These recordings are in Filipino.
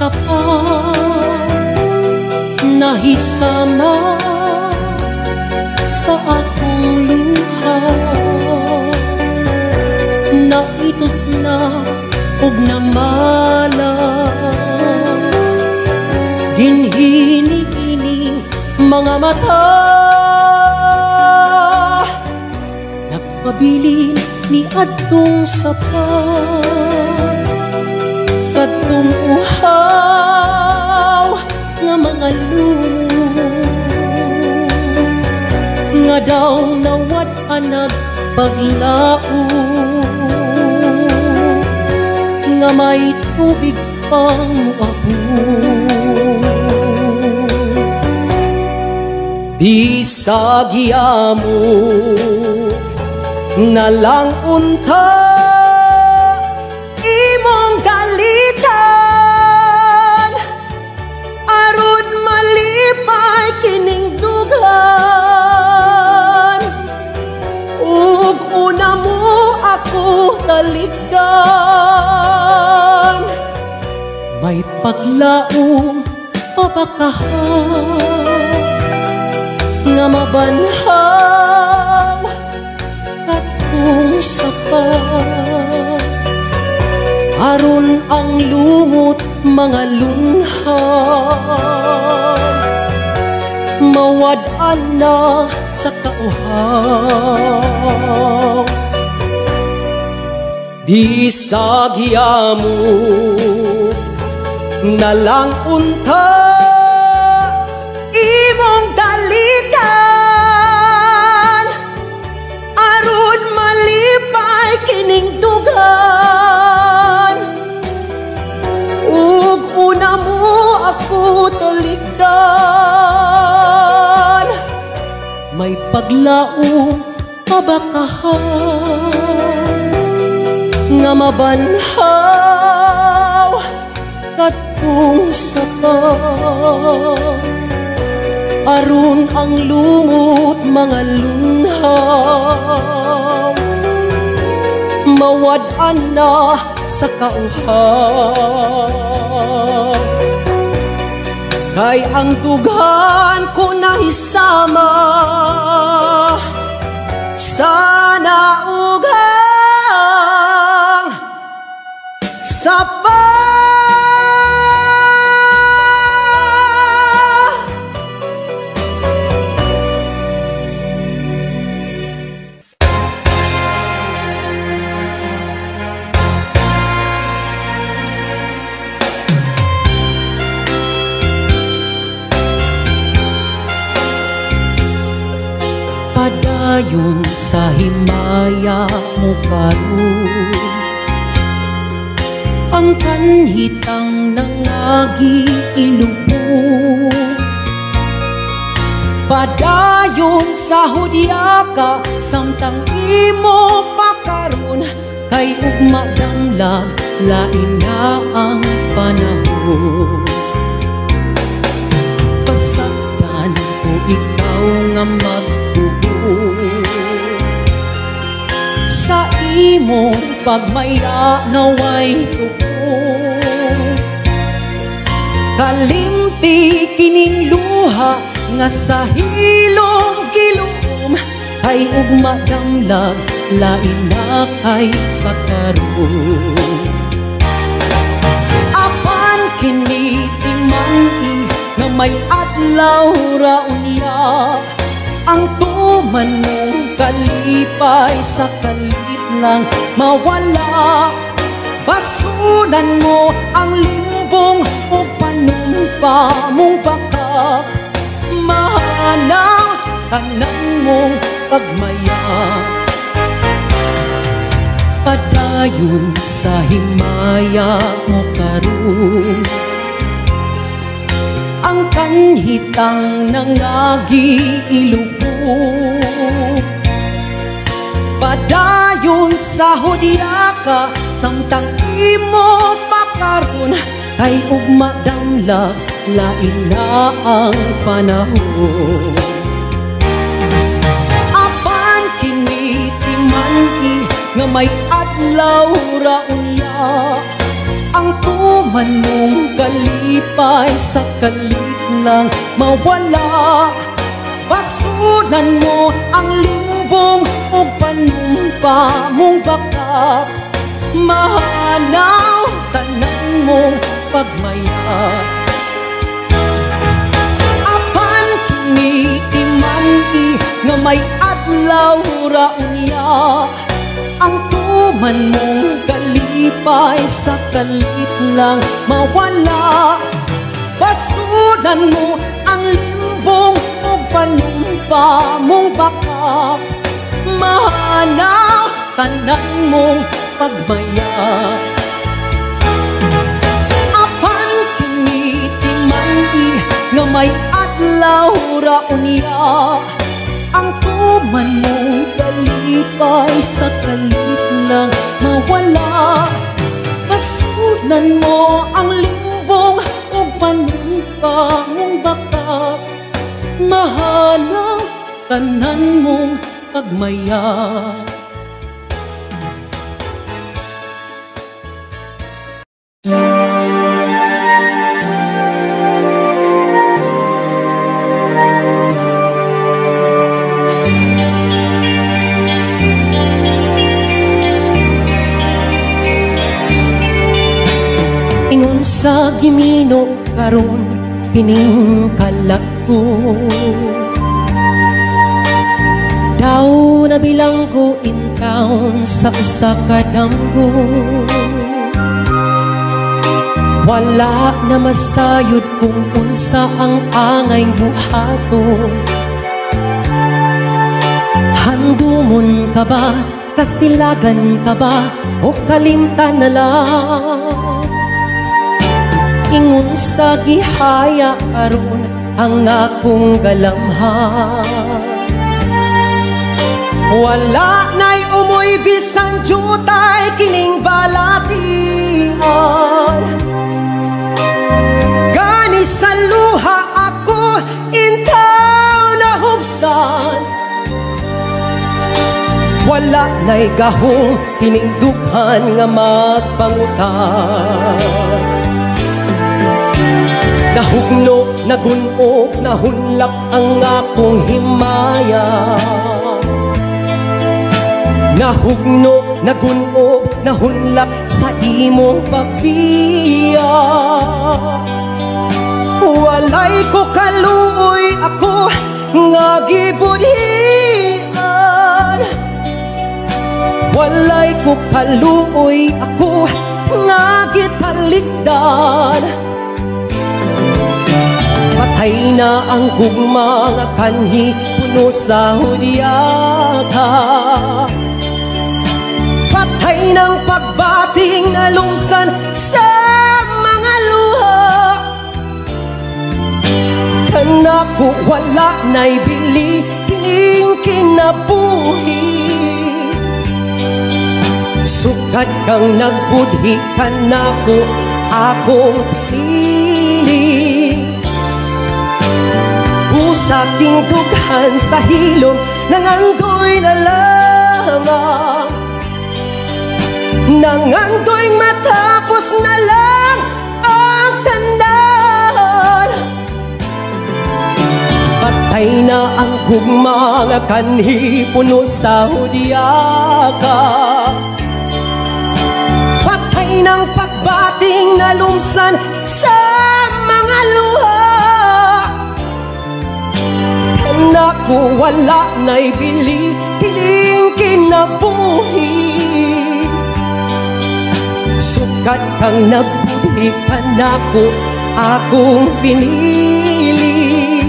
sapa nahisama sa akong luha, naitos na ug namala dinhini-ining mga mata, nagpabilin ni adtong sapa kadtong uhaw nga mga lumo nga daw nawad-an nagpaglao nga may tubig pang muabo. Bisag yamo na lang unta imong dalitan aron malipay kining dugan, ug una mo ako talikdan, may paglaom pabakahan nga mabanhaw katong sapa aron ang lumot mga lunhan mawad-an na sa kauhaw. Bisag yamo na lang unta imong dalitan aron malipay kining dugan, ug una mo ako talikdan, may paglaom pabakahan nga mabanhaw katong sapa aron ang lumot mga lunhaw mawad-an na sa kauhaw. Kay ang dughan ko nahisama sana ugang sapa. Padayon sa himaya mo karon ang kanhitang nangagi ilubo, padayon sa hudyaka samtang imo pakaron kay ugma damlag lain na ang panahon. Pasagdan ko ikaw nga sa imong pagmaya ngaway tuko, kalimti kining luha nga sa hilom gilom kay ugma damlag lain na kay sa karon. Apan kini timani nga may adlaw ra unya ang tuman mong kalipay sa kalit lang mawala, basulan mo ang limbong o panumpa mong bakak, mahanaw tanan mong pagmaya. Padayon sa himaya mo karon ang kanhitang nangagi ilubo, padayon sa hudyaka samtang imo pakaron kay ugma damlag lain na ang panahon. Apan kini timani nga may adlaw ra unya ang tuman mong kalipay sa kalit lang mawala. Basunan mo ang limbong o panumpa mong bakak. Mahanaw tanan mong pagmaya. Apan kinitiman-i nga may adlaw raunya. Ang tuman mong kalipay sa kalit lang mawala. Basunan mo ang limbong o panumpa mong bakak. Mahanaw tanan mong pagmaya. Apan kinitiman-i nga may adlaw raunya. Ang tuman mong kalipay sa kalit lang mawala. Basunan mo ang limbong o panumpa mong bakak. Mahanaw tanan mong pagmaya. Ingon sa gimino karon kining kalako. Daw nabilang ko in town sa usa ka damgo. Wala na masayod kung unsa ang angay buhaton. Handumon ka ba, kasilagan ka ba, o kalimtan na lang? Ingon sa gihaya aron ang akong galamhan. Wala na'y umoy bisang jutay kining balatian. Gani sa luha ako intaw na hubsan. Wala na'y gahong kining dughan nga magpangutan. Nahugno, nagunop, nahunlak ang akong himaya. Nahugno, nagunop, nahunlak sa imong pagbiya. Walay ko kaluoy ako nga gibudhian. Walay ko kaluoy ako nga gitalikdan. Patay na ang gugma nga kanhi puno sa hudyaka. Patay ng pagbating na lumsan sa mga luha. Kanako wala na'y bili kining kinabuhi. Sukat kang nagbudhi kanako akong pinili. Usaking dughan sa hilom nangandoy na lamang. Nangandoy matapos na lang ang tanan. Patay na ang gugma nga kanhi puno sa hudyaka. Patay ng pagbating na lumsan sa mga luha. Naku wala na'y bili kining kinabuhi. Sukat kang nagbudhi kanako akong pinili.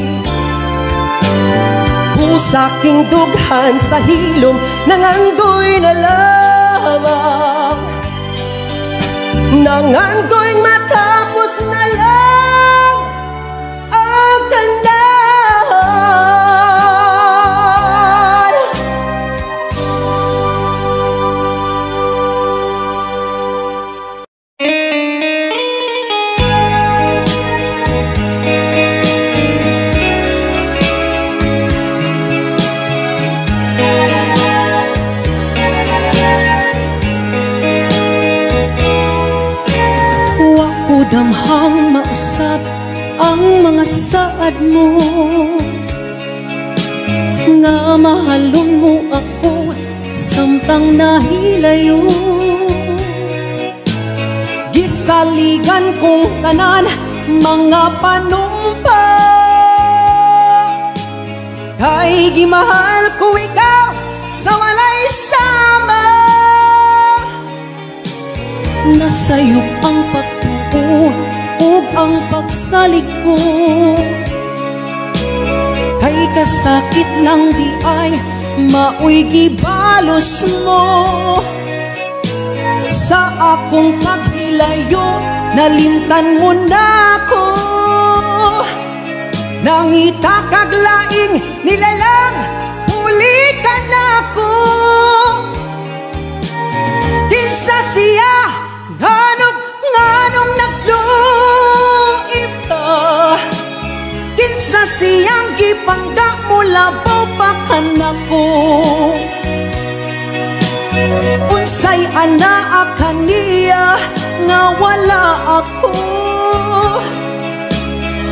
Pusaking dughan sa hilom nangandoy na lamang. Nangandoy matapos na lang ang tanda. damhang mausap ang mga saad mo, nga mahalon mo ako samtang nahilayo. Gisaligan kong tanan mga panumpa, kay gimahal ko ikaw sa walay sama. Nasa'yo ang pagtuo ug ang pagsalig ko, kay kasakit lang di ay maoy gibalos mo. Sa akong paghilayo nalimtan mo na ako, nangita kag laing nilalang pulikan ako. Kinsa siya nganong nagluib ka, kinsa siyang gipangga mo labaw pa kanako. Unsay anaa kaniya nga wala ako,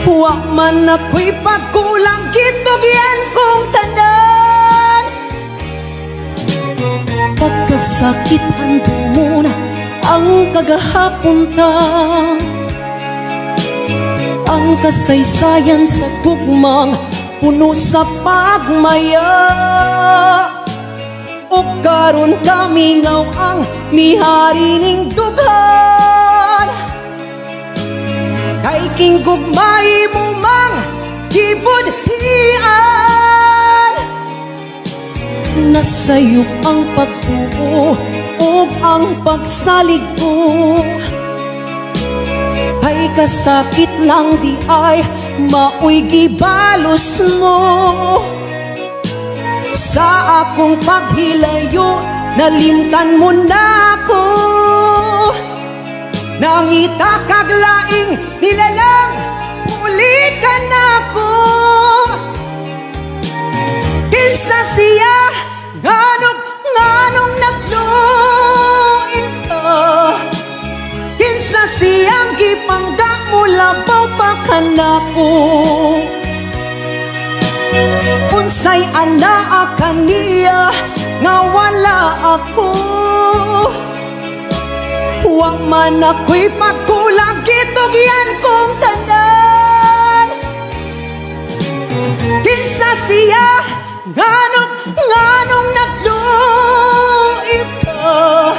wa man ako'y pagkulang gitugyan kong tanan. Pagkasakit hando mo na ang kagahapon ta, ang kasaysayan sa tugmang puno sa pagmaya. O karon kami ngaw ang mihari ning dughan, kay kinggugmay mo mang gibudhian. Nasa'yo ang pagtuo ug ang pagsalig ko, kay kasakit lang di ay maoy gibalos mo. Sa akong paghilayo nalimtan mo na ako, nangita kag laing nilalang pulikan ako. Kinsa siya nganong nagluib ka, kinsa siyang gipangga mo labaw pa kanako. Unsay anaa kaniya nga wala ako, wa man ako'y pagkulang gitugyan kong tanan. Kinsa siya nganong nagluib ka,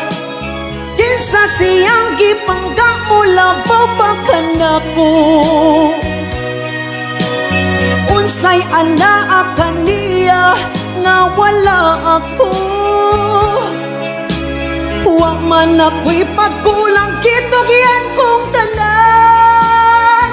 kinsa siyang gipangga mo labaw pa kanako. Unsay anaa kaniya nga wala ako, wa man ako'y pagkulang gitugyan kong tanan.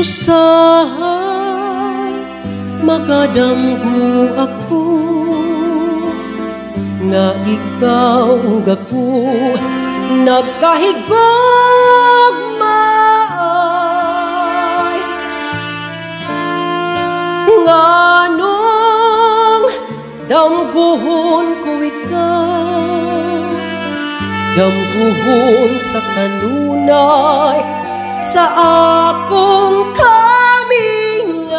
Usahay magadamgo ako, nga ikaw gako nagkahigugmay. Nganong damguhon ko ikaw, damguhon sa kanunay sa akong kamingaw.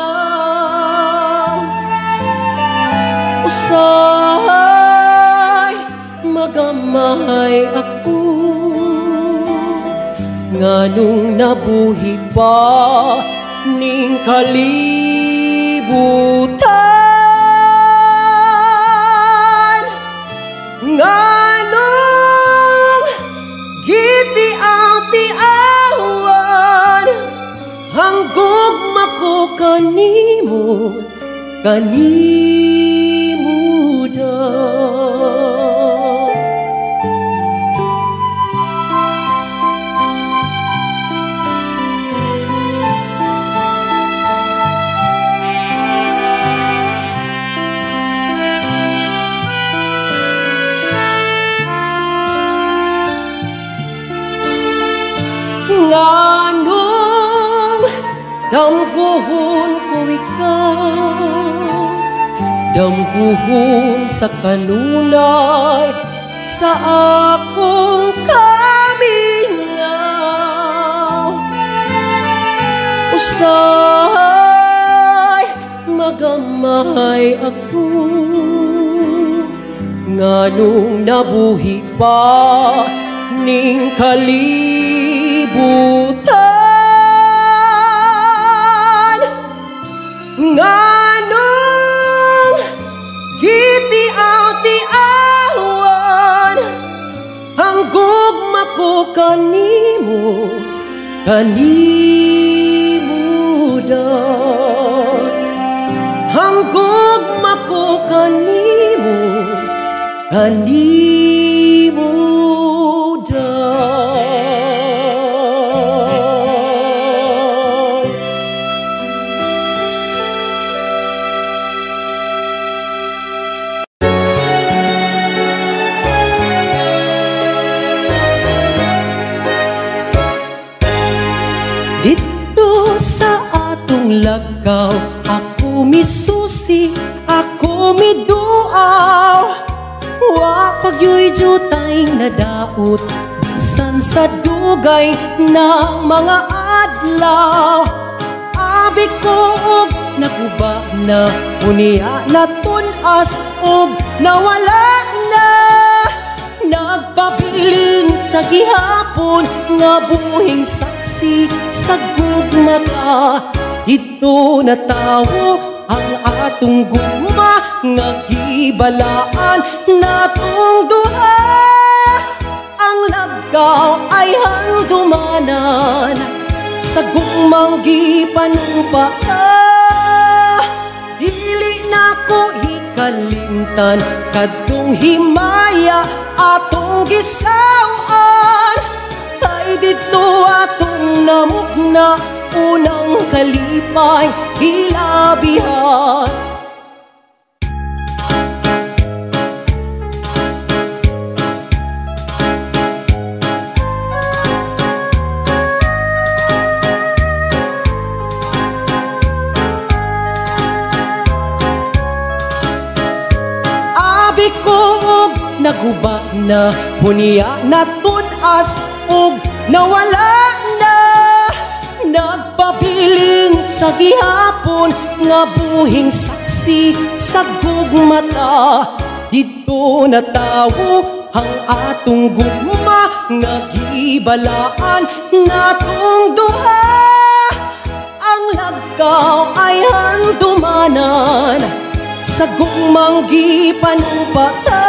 Usahay magamay ako, nganong nabuhi pa ning kalibutan. Nganong gitiaw-tiawan hanggugma ko kanimo daw. damguhon ko ikaw, damguhon sa kanunay sa akong kamingaw. Usay magamay ako, nganong nabuhi pa ning kalibutan, nganong gitiaw-tiawan ang gugma ko kanimo, kanimo dan. Ang gugma ko kanimo, kanimo dan. Dito sa atong lagaw, ako misusi, ako miduaw. Wa pagyoy jutay na daot, bisan sa dugay na mga adlaw. Abi ko og naguba na, unia na tunas og nawala na. Nagpabiling sa gihapon nga buhing saksi sa gugmata. Dito na tawo ang atong gugma nga gibalaan natong duha. Ang lagaw ay handumanan sa gugmang gipanumpaka. Dili na ko hikalimtan kadtong himaya atong gisawan. Kay dito atong namugna unang kalipay hilabihan. Abi ko og naguba na, bunia na tunas og nawala na. Nagpabiling sa gihapon nga buhing saksi sa gugmata. Dito na tawo ang atong gugma nga gibalaan natong duha. Ang lagaw ay handumanan sa gugmang gipanumpata.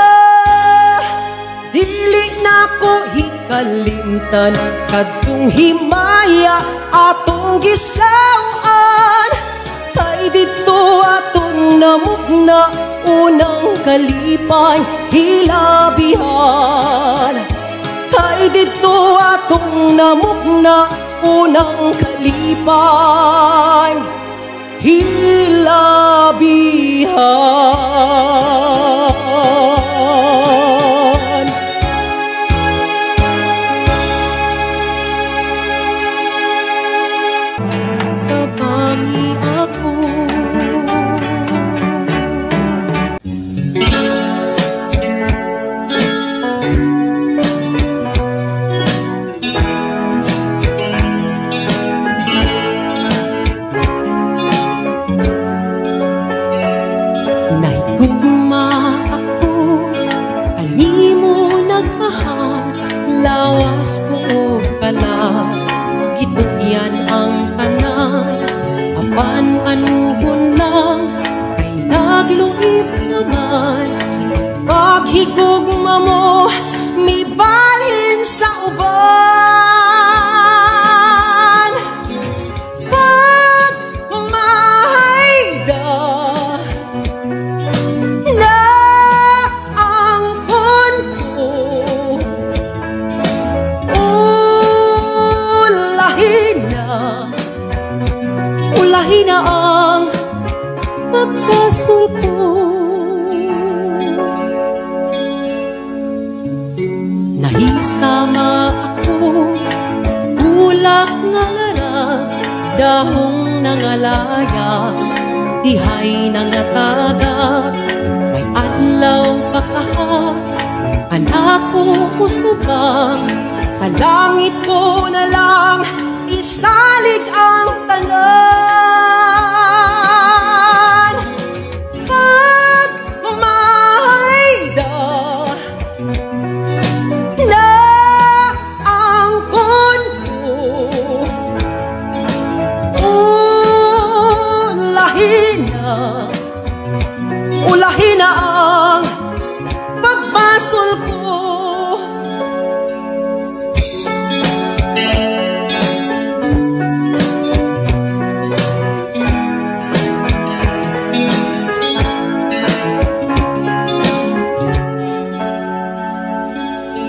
Dili na ko hikalimtan kadtong himaya atong gisawan. Kay dito atong namugna unang kalipay hilabihan. Kay dito atong namugna unang kalipay hilabihan. Tabangi ako, nahigugma ako, kanimo nagmahal, lawas ko kala, gitugyan ang tanan, apan anugon lang, kay nagluip naman. Paghigugma mo, may balhin sa uban. Pagmahayda na ang ko, ulahin na ang pagkasulpo. Nahisama ako sa ulak nga lara, dahong nangalaya, dihay nangataga, may adlaw pakaha, anak ko usubang, sa langit ko na lang isalig ang tanan. Pag mayda na ang kunko, ulahin na ang pagbasol ko.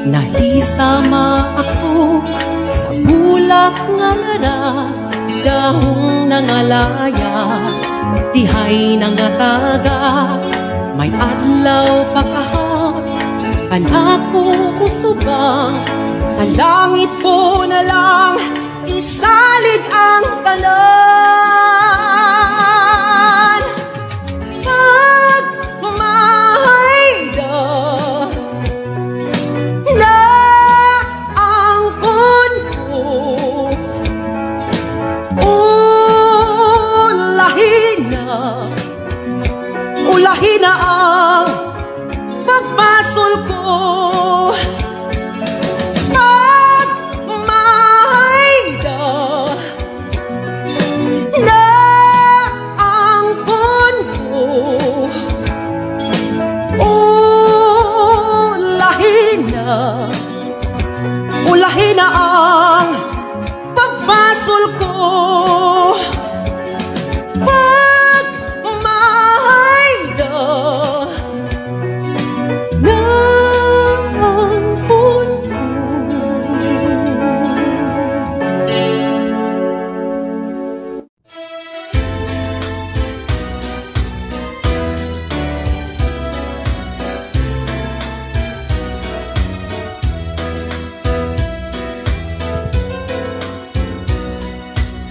Nahisama ako sa bulak nga lara, dahong nangalaya, dihay nangataga, may adlaw pakaha, anak ko usubang, sa langit ko na lang isalig ang tanan. Pag mayda na ang kunko, ulahin na ang pagbasol ko. Pag mayda na ang kunko, ulahin na ang pagbasol ko.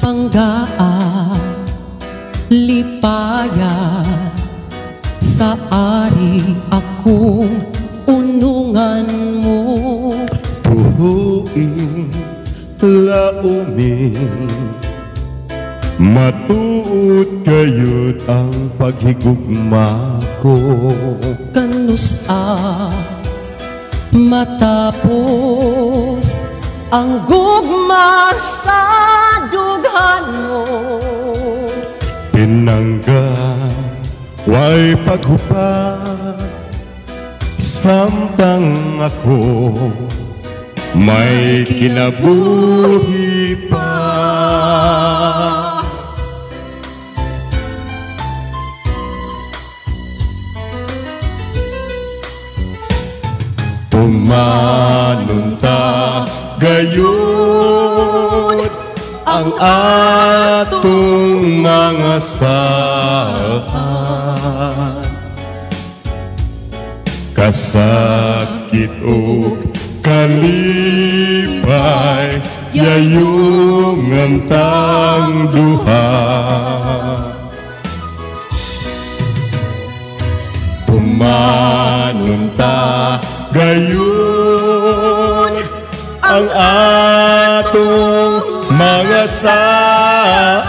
Panggaan, lipaya, sa ari akong unungan mo. Tuhuin, lauming, matuod kayod ang paghigugma ko. Kanusa matapos ang gugma sa dughan mo. Pinangga, way paghupas, samtang ako may kinabuhi pa. Tumanunta gayon ang atong mga saan, kasakit o kalipay, yayong ngantang duha. Tumanunta gayon ang atong mga saan,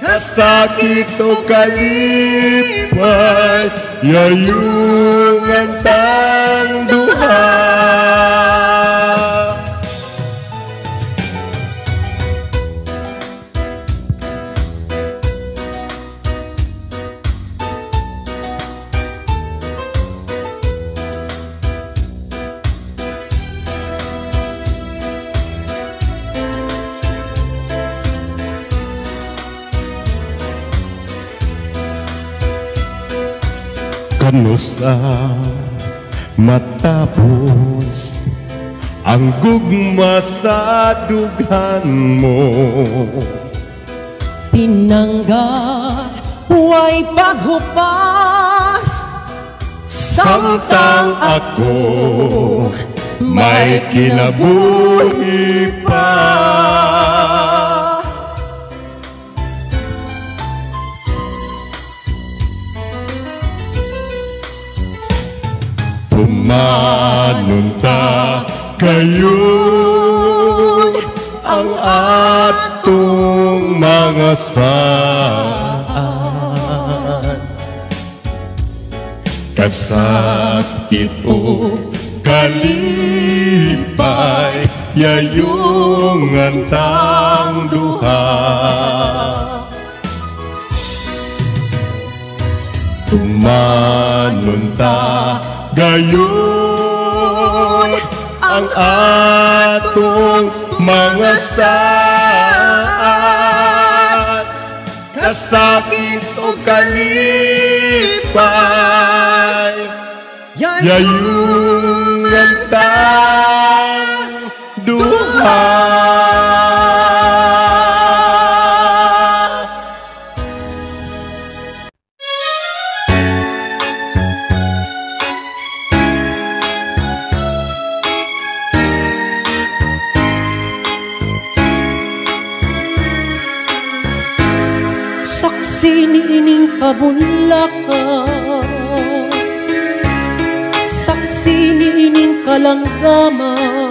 kasakit o kalipay, yayong ngantang duha. Kanusta matapos ang gugma sa dughan mo. Pinangga, huway paghupas, samtang ako may kinabuhi pa. Tumanunta gayon ang atong mga saan. Kasakit o kalipay, yayungan tang duha. Tumanunta gayon ang atong mga saan. Kasakit o kalipay, yayungan tang duha. Saksi niining kabulakan, saksi niining kalanggaman,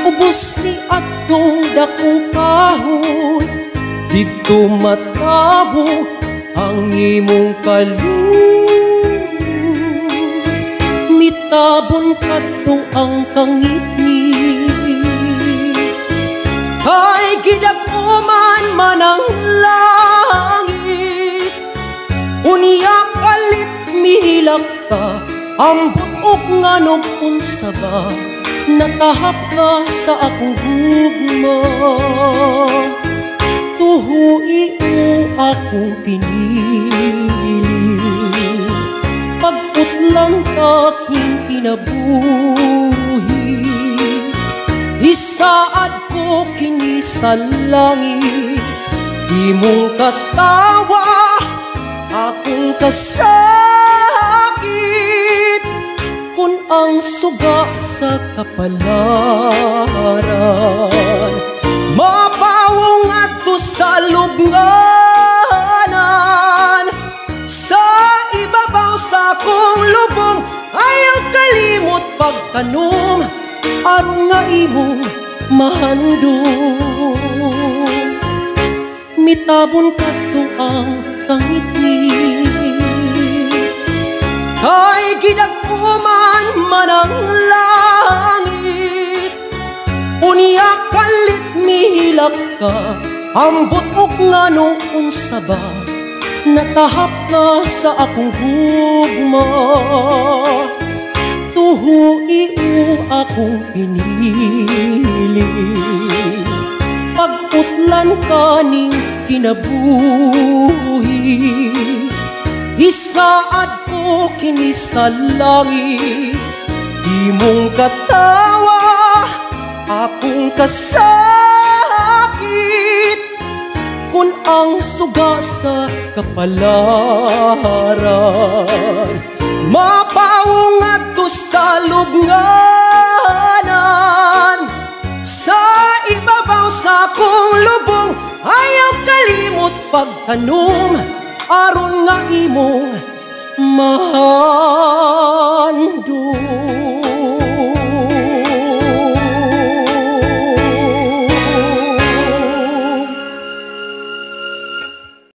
ubos ni atong dakong kahoy, dito matabo ang imong kalung. Mitabon kadto ang kangitni, ay gidaguman man ang langit. Unya kalit mihilak ka, ambot og nganog unsa ba, natahap ka sa akong gugma. Tuhui mo akong pinili, pagputlang aking kinabuhi. Isaad ko kini sa langit, imong katawa akong kasakit. Kung ang suga sa kapalaran, mapawong adto sa lubnganan. Sa ibabaw sa akong lubong, ayaw kalimot pagtanong, aron nga imong mahandong. Mitabon kadto ang kangitni, kay gidaguman man ang langit. Unya kalit mihilak ka, ambot og ngano unsa ba, natahap ka sa akong gugma. Tuhui mo akong pinili, pagputlan ka ning kinabuhi. Isaad ko kini sa langit, imong katawa akong kasakit. Kung ang suga sa kapalaran, mapawong adto sa lubnganan. Sa ibabaw sa akong lubong, ayaw kalimot pagtanong, aron nga imong mahal.